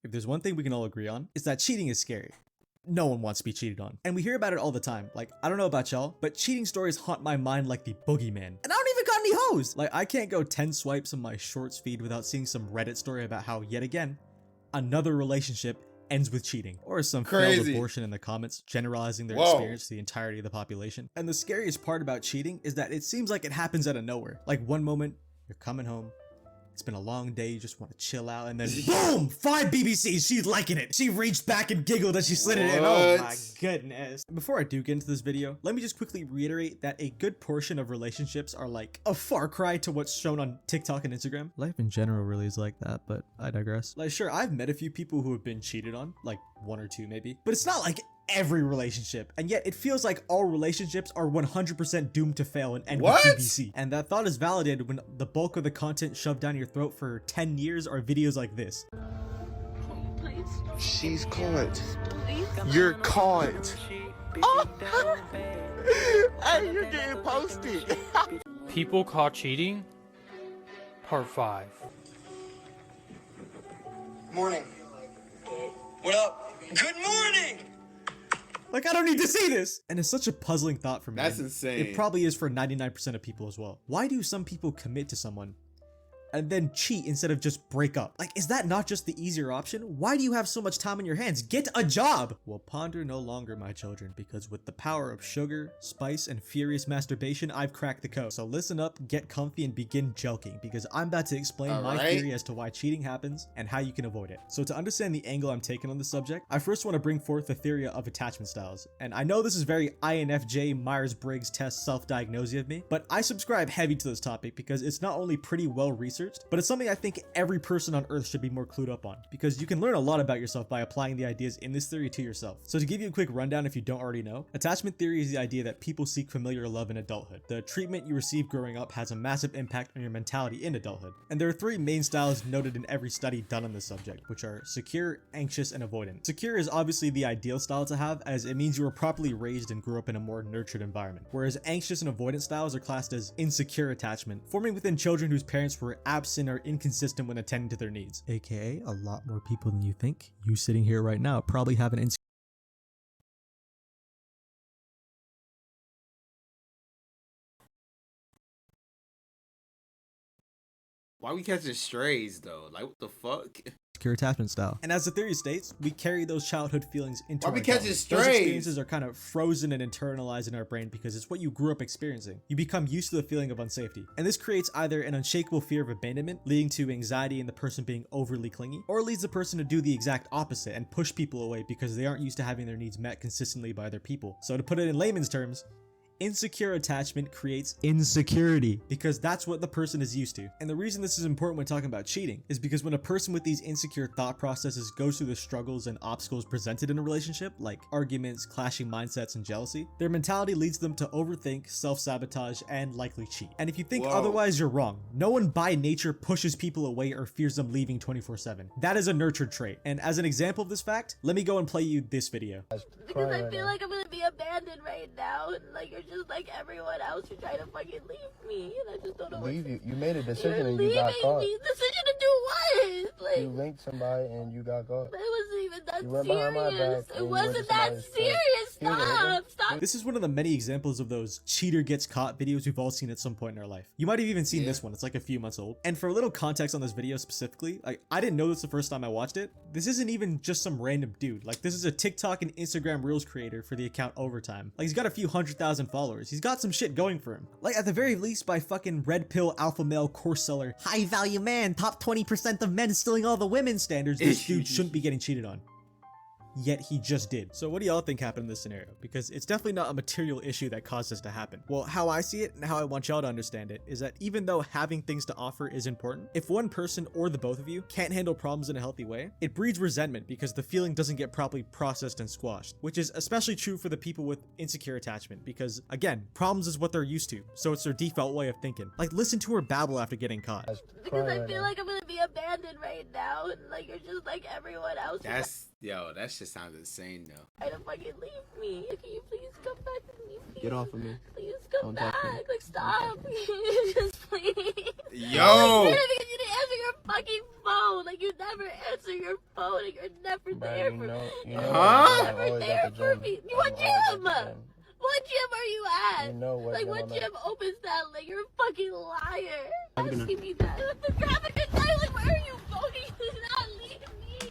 If there's one thing we can all agree on, it's that cheating is scary. No one wants to be cheated on. And we hear about it all the time. Like, I don't know about y'all, but cheating stories haunt my mind like the boogeyman. And I don't even got any hoes! Like, I can't go 10 swipes on my shorts feed without seeing some Reddit story about how, yet again, another relationship ends with cheating. Or some failed abortion in the comments, generalizing their experience to the entirety of the population. And the scariest part about cheating is that it seems like it happens out of nowhere. Like, one moment, you're coming home, it's been a long day, you just want to chill out, and then boom! 5 BBCs, she's liking it. She reached back and giggled as she slid it in. Oh my goodness. Before I do get into this video, let me just quickly reiterate that a good portion of relationships are like a far cry to what's shown on TikTok and Instagram. Life in general really is like that, but I digress. Like, sure, I've met a few people who have been cheated on, like 1 or 2 maybe, but it's not like every relationship, and yet it feels like all relationships are 100% doomed to fail and end with BBC. And that thought is validated when the bulk of the content shoved down your throat for 10 years are videos like this. Please. She's caught. Please. You're caught. Oh. Hey, you're getting posted. People caught cheating, part 5. Morning. What up? Good morning! Like, I don't need to see this! And it's such a puzzling thought for me. That's insane. It probably is for 99% of people as well. Why do some people commit to someone and then cheat instead of just break up? Like, is that not just the easier option? Why do you have so much time on your hands? Get a job! Well, ponder no longer, my children, because with the power of sugar, spice, and furious masturbation, I've cracked the code. So listen up, get comfy, and begin jelking, because I'm about to explain my theory as to why cheating happens and how you can avoid it. So to understand the angle I'm taking on this subject, I first want to bring forth the theory of attachment styles. And I know this is very INFJ Myers-Briggs test self-diagnosis of me, but I subscribe heavy to this topic because it's not only pretty well researched, but it's something I think every person on earth should be more clued up on, because you can learn a lot about yourself by applying the ideas in this theory to yourself. So to give you a quick rundown if you don't already know, attachment theory is the idea that people seek familiar love in adulthood. The treatment you receive growing up has a massive impact on your mentality in adulthood. And there are 3 main styles noted in every study done on this subject, which are secure, anxious, and avoidant. Secure is obviously the ideal style to have, as it means you were properly raised and grew up in a more nurtured environment. Whereas anxious and avoidant styles are classed as insecure attachment, forming within children whose parents were absent or inconsistent when attending to their needs. AKA a lot more people than you think. You sitting here right now probably have an insecure. Why we catching strays though? Like, what the fuck? Secure attachment style. And as the theory states, we carry those childhood feelings into our Why we catching adulthood. strays? Those experiences are kind of frozen and internalized in our brain because it's what you grew up experiencing. You become used to the feeling of unsafety. And this creates either an unshakable fear of abandonment, leading to anxiety in the person being overly clingy, or leads the person to do the exact opposite and push people away because they aren't used to having their needs met consistently by other people. So to put it in layman's terms, insecure attachment creates insecurity because that's what the person is used to. And the reason this is important when talking about cheating is because when a person with these insecure thought processes goes through the struggles and obstacles presented in a relationship, like arguments, clashing mindsets, and jealousy, their mentality leads them to overthink, self-sabotage, and likely cheat. And if you think otherwise, you're wrong. No one by nature pushes people away or fears them leaving 24/7. That is a nurtured trait. And as an example of this fact, let me go and play you this video. Because I feel like I'm gonna be abandoned right now, and like you're just like everyone else, you're trying to fucking leave me, and I just don't know. Leave you? You made a decision you're and you got caught. Me. Decision to do what? Like, you linked somebody and you got caught. It wasn't even that You went behind my serious. back It and wasn't that serious. Stop. This is one of the many examples of those cheater gets caught videos we've all seen at some point in our life. You might have even seen this one. It's like a few months old. And for a little context on this video specifically, like, I didn't know this the first time I watched it. This isn't even just some random dude. Like, this is a TikTok and Instagram Reels creator for the account Overtime. Like, he's got a few 100,000 followers. He's got some shit going for him. Like, at the very least, by fucking red pill alpha male course seller, high value man, top 20% of men stealing all the women standards, this dude shouldn't be getting cheated on. Yet he just did. So what do y'all think happened in this scenario? Because it's definitely not a material issue that caused this to happen. Well, how I see it and how I want y'all to understand it is that even though having things to offer is important, if one person or the both of you can't handle problems in a healthy way, it breeds resentment because the feeling doesn't get properly processed and squashed, which is especially true for the people with insecure attachment because, again, problems is what they're used to, so it's their default way of thinking. Like, listen to her babble after getting caught. Because I feel like I'm gonna be abandoned right now, and like you're just like everyone else. Yo, that shit sounds insane though. Try to fucking leave me. Can you please come back to me? Please? Get off of me. Please come back. Like, stop. Just please. Yo! Because you didn't answer your your fucking phone. Like, you never answer your phone and you're never there for me. You know Huh? I'm Never always there at the for gym. me. I'm What always at gym? the gym. What gym are you at? You know what like, gym what I'm at. gym opens that? Like, you're a fucking liar. Asking me that. The traffic is like, where are you going? Do not leave me.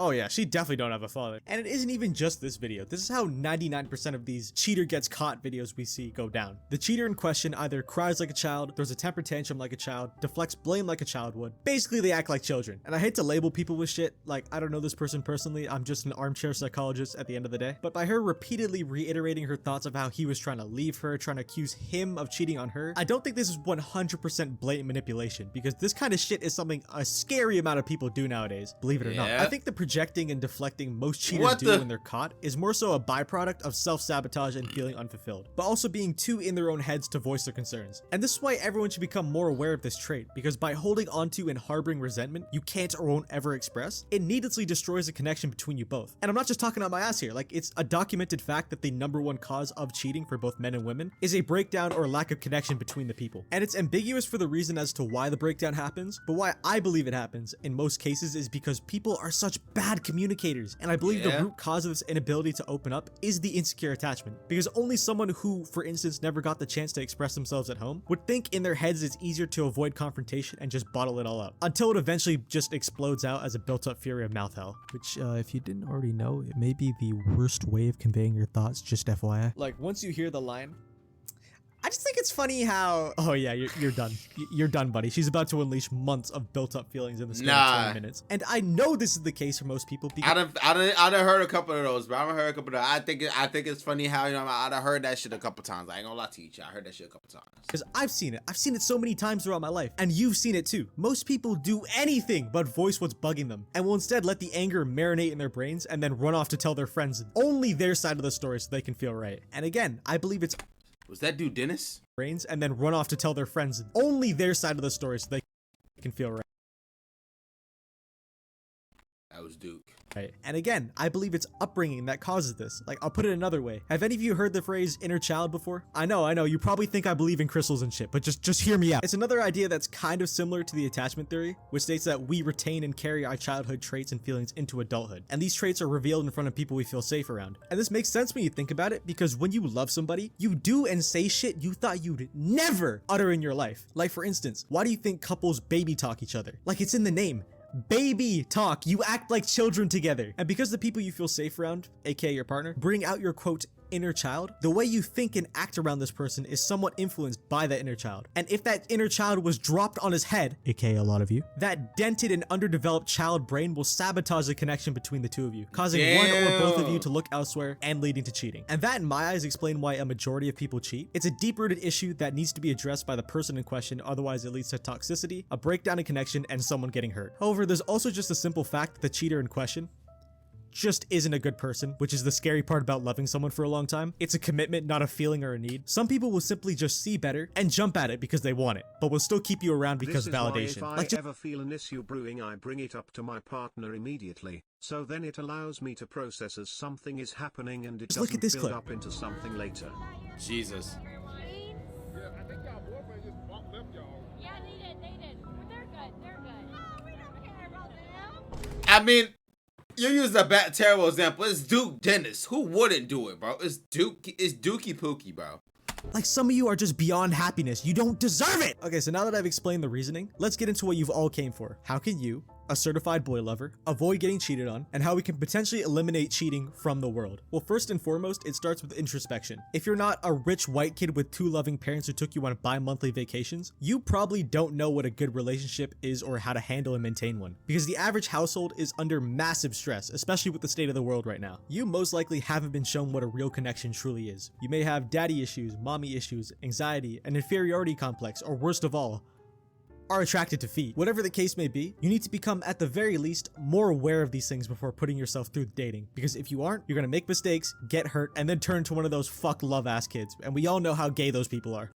Oh yeah, she definitely don't have a father. And it isn't even just this video. This is how 99% of these cheater gets caught videos we see go down. The cheater in question either cries like a child, throws a temper tantrum like a child, deflects blame like a child would. Basically, they act like children. And I hate to label people with shit, like I don't know this person personally, I'm just an armchair psychologist at the end of the day. But by her repeatedly reiterating her thoughts of how he was trying to leave her, trying to accuse him of cheating on her, I don't think this is 100% blatant manipulation, because this kind of shit is something a scary amount of people do nowadays, believe it or not. I think the projecting and deflecting most cheaters do when they're caught is more so a byproduct of self-sabotage and feeling unfulfilled, but also being too in their own heads to voice their concerns. And this is why everyone should become more aware of this trait, because by holding onto and harboring resentment you can't or won't ever express, it needlessly destroys the connection between you both. And I'm not just talking out my ass here, like it's a documented fact that the #1 cause of cheating for both men and women is a breakdown or lack of connection between the people. And it's ambiguous for the reason as to why the breakdown happens, but why I believe it happens in most cases is because people are such bad communicators, and I believe the root cause of this inability to open up is the insecure attachment, because only someone who, for instance, never got the chance to express themselves at home would think in their heads it's easier to avoid confrontation and just bottle it all up, until it eventually just explodes out as a built-up fury of mouth hell. Which, if you didn't already know, it may be the worst way of conveying your thoughts, just FYI. Like, once you hear the line, I just think it's funny how, oh yeah, you're done. You're done, buddy. She's about to unleash months of built-up feelings in the span of 20 minutes. And I know this is the case for most people because I done heard a couple of those, bro. I've heard a couple of those. I think it's funny how, you know, I done heard that shit a couple times. I ain't gonna lie to you, I heard that shit a couple times. Because I've seen it. I've seen it so many times throughout my life. And you've seen it too. Most people do anything but voice what's bugging them, and will instead let the anger marinate in their brains and then run off to tell their friends only their side of the story so they can feel right. And again, I believe it's Was that dude Dennis? brains and then run off to tell their friends only their side of the story so they can feel right. That was Duke. Right. And again, I believe it's upbringing that causes this. Like, I'll put it another way. Have any of you heard the phrase inner child before? I know, you probably think I believe in crystals and shit, but just hear me out. It's another idea that's kind of similar to the attachment theory, which states that we retain and carry our childhood traits and feelings into adulthood. And these traits are revealed in front of people we feel safe around. And this makes sense when you think about it, because when you love somebody, you do and say shit you thought you'd never utter in your life. Like, for instance, why do you think couples baby talk each other? Like, it's in the name. Baby talk. You act like children together. And because the people you feel safe around, aka your partner, bring out your quote inner child, the way you think and act around this person is somewhat influenced by that inner child. And if that inner child was dropped on his head, aka a lot of you, that dented and underdeveloped child brain will sabotage the connection between the two of you, causing one or both of you to look elsewhere and leading to cheating. And that, in my eyes, explains why a majority of people cheat. It's a deep-rooted issue that needs to be addressed by the person in question, otherwise it leads to toxicity, a breakdown in connection, and someone getting hurt. However, there's also just the simple fact that the cheater in question just isn't a good person, which is the scary part about loving someone for a long time. It's a commitment, not a feeling or a need. Some people will simply just see better and jump at it because they want it, but will still keep you around because validation. Why if I ever feel an issue brewing, I bring it up to my partner immediately, so then it allows me to process as something is happening and it Just look doesn't at this build clip. up into something later. Jesus. Yeah, they did. But they're good. We don't care about them. I mean, you used a terrible example. It's Duke Dennis. Who wouldn't do it, bro? It's Dookie Pookie, bro. Like, some of you are just beyond happiness. You don't deserve it! Okay, so now that I've explained the reasoning, let's get into what you've all came for. How can you, a certified boy lover, avoid getting cheated on, and how we can potentially eliminate cheating from the world? Well, first and foremost, it starts with introspection. If you're not a rich white kid with 2 loving parents who took you on bi-monthly vacations, you probably don't know what a good relationship is or how to handle and maintain one, because the average household is under massive stress, especially with the state of the world right now. You most likely haven't been shown what a real connection truly is. You may have daddy issues, mommy issues, anxiety, an inferiority complex, or worst of all, are attracted to feet. Whatever the case may be, you need to become, at the very least, more aware of these things before putting yourself through dating. Because if you aren't, you're gonna make mistakes, get hurt, and then turn into one of those fuck love ass kids. And we all know how gay those people are.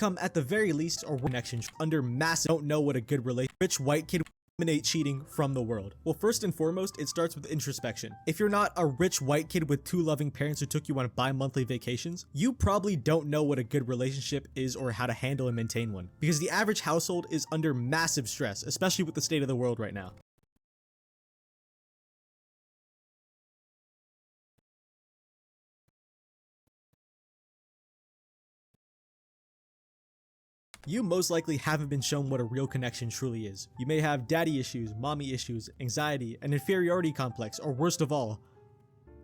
come at the very least or connection under massive don't know what a good relation rich white kid eliminate cheating from the world. Well, first and foremost, it starts with introspection. If you're not a rich white kid with 2 loving parents who took you on bi-monthly vacations, you probably don't know what a good relationship is or how to handle and maintain one, because the average household is under massive stress, especially with the state of the world right now. You most likely haven't been shown what a real connection truly is. You may have daddy issues, mommy issues, anxiety, an inferiority complex, or worst of all,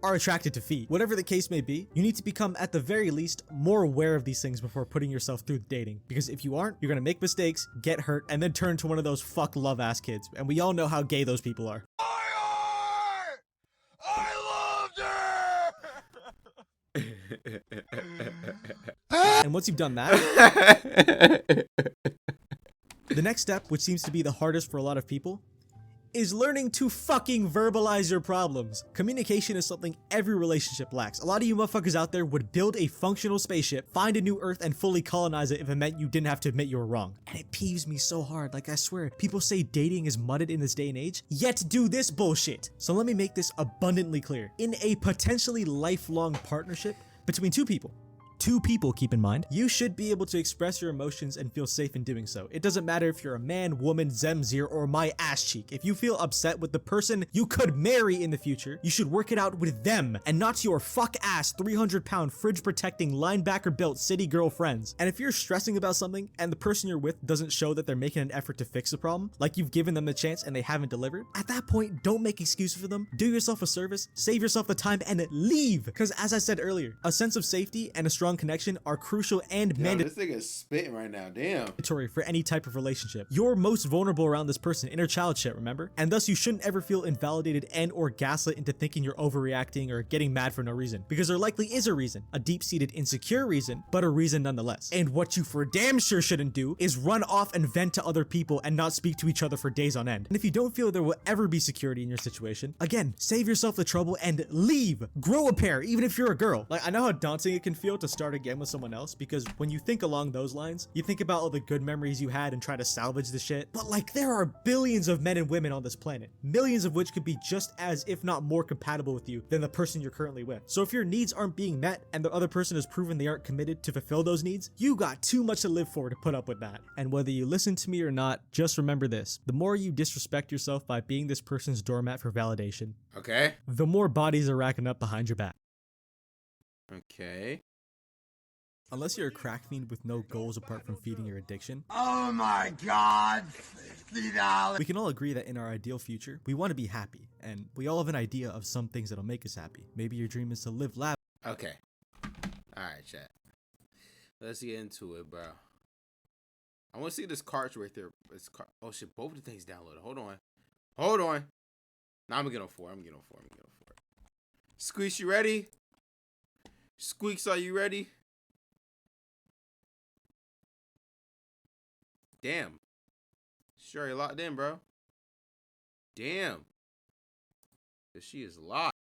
are attracted to feet. Whatever the case may be, you need to become at the very least more aware of these things before putting yourself through dating. Because if you aren't, you're gonna make mistakes, get hurt, and then turn into one of those fuck love ass kids. And we all know how gay those people are. I loved her! And once you've done that, the next step, which seems to be the hardest for a lot of people, is learning to fucking verbalize your problems. Communication is something every relationship lacks. A lot of you motherfuckers out there would build a functional spaceship, find a new Earth, and fully colonize it if it meant you didn't have to admit you were wrong. And it peeves me so hard. Like, I swear, people say dating is mudded in this day and age, yet do this bullshit. So let me make this abundantly clear. In a potentially lifelong partnership between two people, keep in mind, you should be able to express your emotions and feel safe in doing so. It doesn't matter if you're a man, woman, Zemzir, or my ass cheek. If you feel upset with the person you could marry in the future, you should work it out with them and not your fuck ass 300-pound fridge protecting linebacker built city girlfriends. And if you're stressing about something and the person you're with doesn't show that they're making an effort to fix the problem, like you've given them the chance and they haven't delivered, at that point, don't make excuses for them. Do yourself a service, save yourself the time, and leave. Because as I said earlier, a sense of safety and a strong connection are crucial and This nigga is spitting right now, damn. mandatory for any type of relationship. You're most vulnerable around this person, inner child shit, remember? And thus you shouldn't ever feel invalidated and or gaslit into thinking you're overreacting or getting mad for no reason, because there likely is a reason, a deep-seated insecure reason, but a reason nonetheless. And what you for damn sure shouldn't do is run off and vent to other people and not speak to each other for days on end. And if you don't feel there will ever be security in your situation, again, save yourself the trouble and leave. Grow a pair, even if you're a girl. Like, I know how daunting it can feel to start again with someone else, because when you think along those lines, you think about all the good memories you had and try to salvage the shit. But like, there are billions of men and women on this planet, millions of which could be just as, if not more compatible with you than the person you're currently with. So if your needs aren't being met and the other person has proven they aren't committed to fulfill those needs, you got too much to live for to put up with that. And whether you listen to me or not, just remember this: the more you disrespect yourself by being this person's doormat for validation, Okay. the more bodies are racking up behind your back. Okay. Unless you're a crack fiend with no goals apart from feeding your addiction. Oh my god, $50. We can all agree that in our ideal future, we want to be happy, and we all have an idea of some things that'll make us happy. Maybe your dream is to live lavish. Okay. Alright, chat. Let's get into it, bro. I want to see this cart right there. Oh shit, both the things downloaded. Hold on. Hold on. Now I'm gonna get on 4. I'm gonna get on 4. Squeaks, you ready? Squeaks, are you ready? Damn. Sure, you locked in, bro. Damn. She is locked.